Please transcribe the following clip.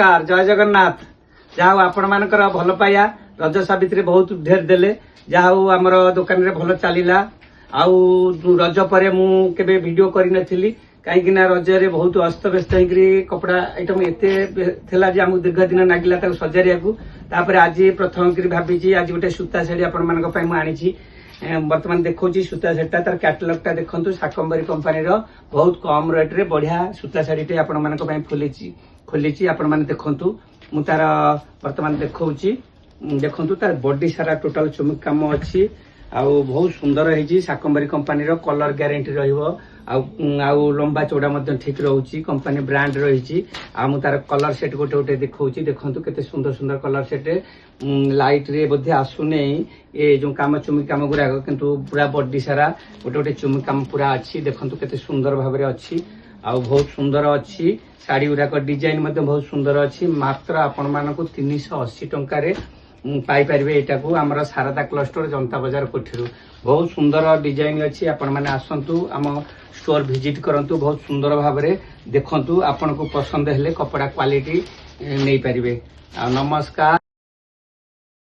नमस्कार जय जगन्नाथ जहाँ आपण मानकर भल पाया रज सावित्री बहुत ढेर देले जहाँ आमर दुकान रे भल चलला आउ रज पर मुझे वीडियो करी नथिली कहीं रज रे बहुत अस्त व्यस्त कपड़ा आइटम एते थिला जे हमहु दीर्घ दिन नागिला ताको सजारिया को तापर आज प्रथम करी भाबीची आज गोटे सूता शाढ़ी आपण मानक पई मु आनीची बर्तमान देखौची सूता शाढ़ीटा तार कैटलॉग टा देखंतु शाकंबरी कंपनी रो बहुत कम रेट रे बढ़िया सूता शाढ़ीटे आपण मानक पई खोलीची आपण माने देखंतु मु तार बर्तमान देखौची देखंतु तार बॉडी सारा टोटल चुमुक काम अछि आउ बहुत सुंदर है शाकंबरी कंपनी रो कलर ग्यारंटी रहिबो आउ लंबा चौड़ा मध्य ठीक रहउची कंपनी ब्रांड रही मु तार कलर सेट गोटे गोटे देखौची देखंतु केते सुंदर सुंदर कलर सेट लाइट रे बोधे आसुने ए जो काम चुमुक काम गुरा किंतु पूरा बॉडी सारा गोटे गोटे चुमुक काम पूरा अच्छी देखंतु केते सुंदर भाबरे अच्छी आउ बहुत सुंदर अच्छी साड़ी गुराक डिजाइन मध्य बहुत सुंदर अच्छी मात्र आपण मानकु 380 टंका रे पाई परिबे एटा को हमर शारदा क्लस्टर जनता बाजार कोठीरू बहुत सुंदर डिजाइन अच्छी आपण माने आसंतु आम स्टोर विजिट करंतु बहुत सुंदर भाबरे देखंतु आपण को पसंद हेले कपड़ा क्वालिटी नै परिबे। नमस्कार।